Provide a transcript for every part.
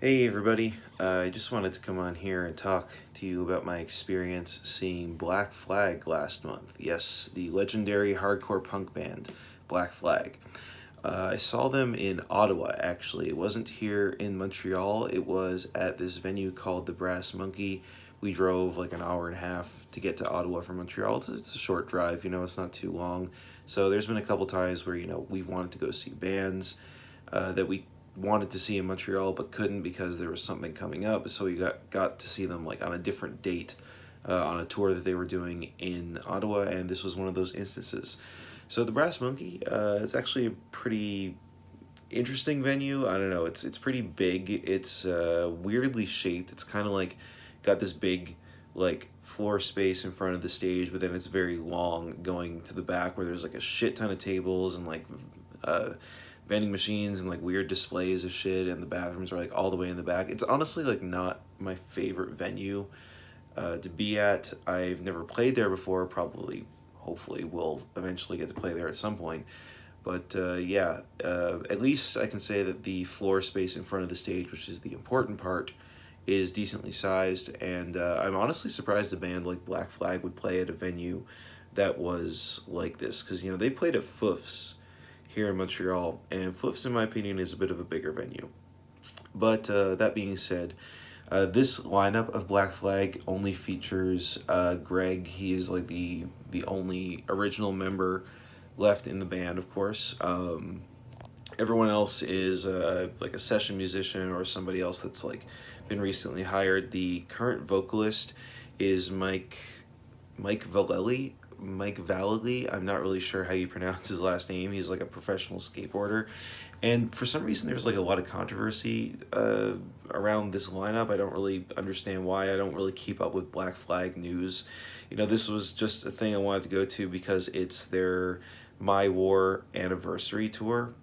Hey everybody, I just wanted to come on here and talk to you about my experience seeing Black Flag last month. Yes, the legendary hardcore punk band, Black Flag. I saw them in Ottawa actually. It wasn't here in Montreal, it was at this venue called the Brass Monkey. We drove like an hour and a half to get to Ottawa from Montreal. It's a short drive, it's not too long. So there's been a couple times where, we've wanted to go see bands that we wanted to see in Montreal but couldn't because there was something coming up. So we got to see them like on a different date on a tour that they were doing in Ottawa, and this was one of those instances. So the Brass Monkey, it's actually a pretty interesting venue. I don't know. It's pretty big. It's weirdly shaped. It's kind of like got this big like floor space in front of the stage, but then it's very long going to the back where there's like a shit ton of tables and like uh, vending machines and like weird displays of shit, and the bathrooms are like all the way in the back. It's honestly like not my favorite venue to be at. I've never played there before. Probably, hopefully, will eventually get to play there at some point. But yeah, at least I can say that the floor space in front of the stage, which is the important part, is decently sized. And I'm honestly surprised a band like Black Flag would play at a venue that was like this. Because, they played at Fouf's here in Montreal. And Fouf's, in my opinion, is a bit of a bigger venue. But that being said, this lineup of Black Flag only features Greg. He is like the only original member left in the band, of course. Everyone else is like a session musician or somebody else that's like been recently hired. The current vocalist is Mike Valelli. Mike Valelli. I'm not really sure how you pronounce his last name. He's like a professional skateboarder. And for some reason, there's like a lot of controversy around this lineup. I don't really understand why. I don't really keep up with Black Flag news. This was just a thing I wanted to go to because it's their My War anniversary tour.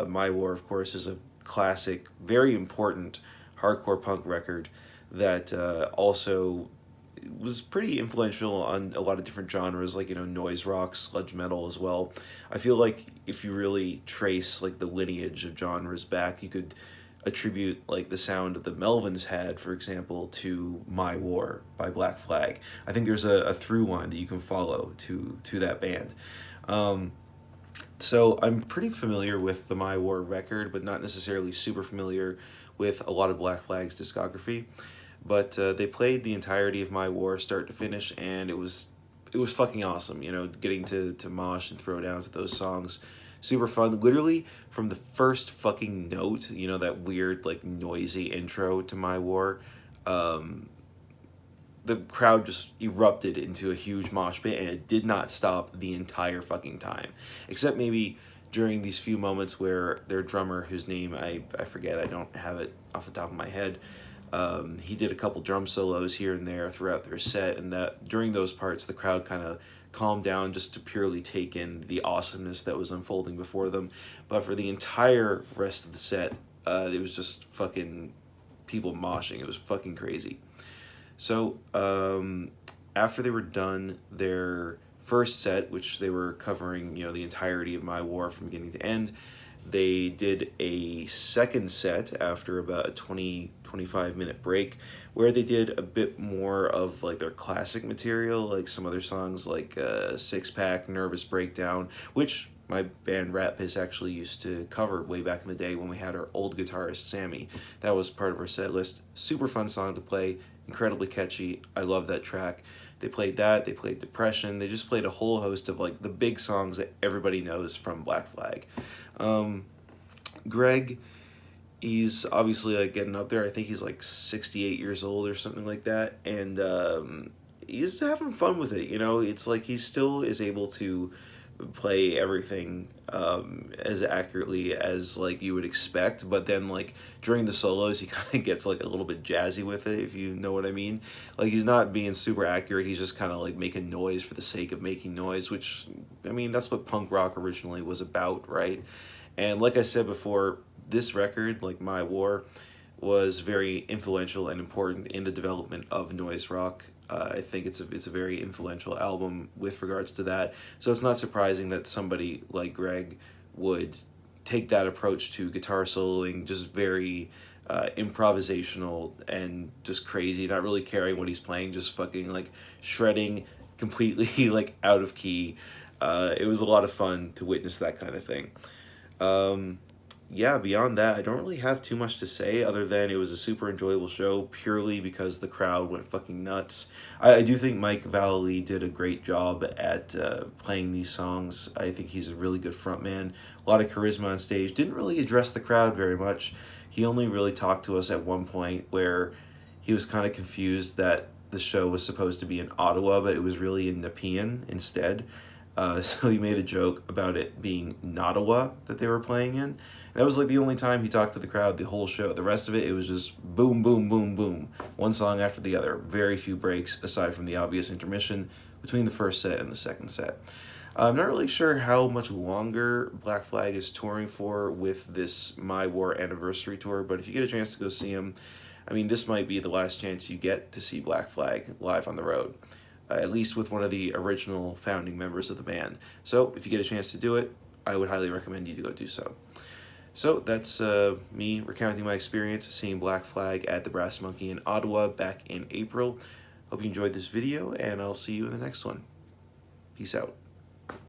My War, of course, is a classic, very important hardcore punk record that also was pretty influential on a lot of different genres, like noise rock, sludge metal as well. I feel like if you really trace like the lineage of genres back, you could attribute like the sound that the Melvins had, for example, to My War by Black Flag. I think there's a through line that you can follow to that band. So I'm pretty familiar with the My War record, but not necessarily super familiar with a lot of Black Flag's discography. But they played the entirety of My War, start to finish, and it was fucking awesome. Getting to mosh and throw down to those songs, super fun. Literally from the first fucking note, that weird like noisy intro to My War. The crowd just erupted into a huge mosh pit, and it did not stop the entire fucking time, except maybe during these few moments where their drummer, whose name I forget, I don't have it off the top of my head, he did a couple drum solos here and there throughout their set, and that during those parts the crowd kind of calmed down just to purely take in the awesomeness that was unfolding before them. But for the entire rest of the set, it was just fucking people moshing. It was fucking crazy. So after they were done their first set, which they were covering, the entirety of My War from beginning to end, they did a second set after about a 25 minute break where they did a bit more of like their classic material, like some other songs like Six Pack, Nervous Breakdown, which my band Rat Piss actually used to cover way back in the day when we had our old guitarist Sammy. That was part of our set list. Super fun song to play, incredibly catchy. I love that track. They played that, they played Depression, they just played a whole host of like the big songs that everybody knows from Black Flag. Greg, he's obviously like getting up there. I think he's like 68 years old or something like that, and he's having fun with it. It's like he still is able to play everything as accurately as like you would expect, but then like during the solos he kind of gets like a little bit jazzy with it, if you know what I mean. Like he's not being super accurate, he's just kind of like making noise for the sake of making noise, which I mean that's what punk rock originally was about, right? And like I said before, this record, like My War, was very influential and important in the development of noise rock. I think it's a very influential album with regards to that. So it's not surprising that somebody like Greg would take that approach to guitar soloing just very improvisational and just crazy, not really caring what he's playing, just fucking like shredding completely like out of key. It was a lot of fun to witness that kind of thing. Yeah, beyond that, I don't really have too much to say other than it was a super enjoyable show purely because the crowd went fucking nuts. I do think Mike Vallely did a great job at playing these songs. I think he's a really good frontman. A lot of charisma on stage. Didn't really address the crowd very much. He only really talked to us at one point where he was kind of confused that the show was supposed to be in Ottawa, but it was really in Nepean instead. So he made a joke about it being Nottawa that they were playing in. That was like the only time he talked to the crowd the whole show. The rest of it, it was just boom, boom, boom, boom. One song after the other. Very few breaks aside from the obvious intermission between the first set and the second set. I'm not really sure how much longer Black Flag is touring for with this My War anniversary tour, but if you get a chance to go see him, I mean, this might be the last chance you get to see Black Flag live on the road. At least with one of the original founding members of the band. So if you get a chance to do it, I would highly recommend you to go do so. So that's me recounting my experience seeing Black Flag at the Brass Monkey in Ottawa back in April. Hope you enjoyed this video, and I'll see you in the next one. Peace out.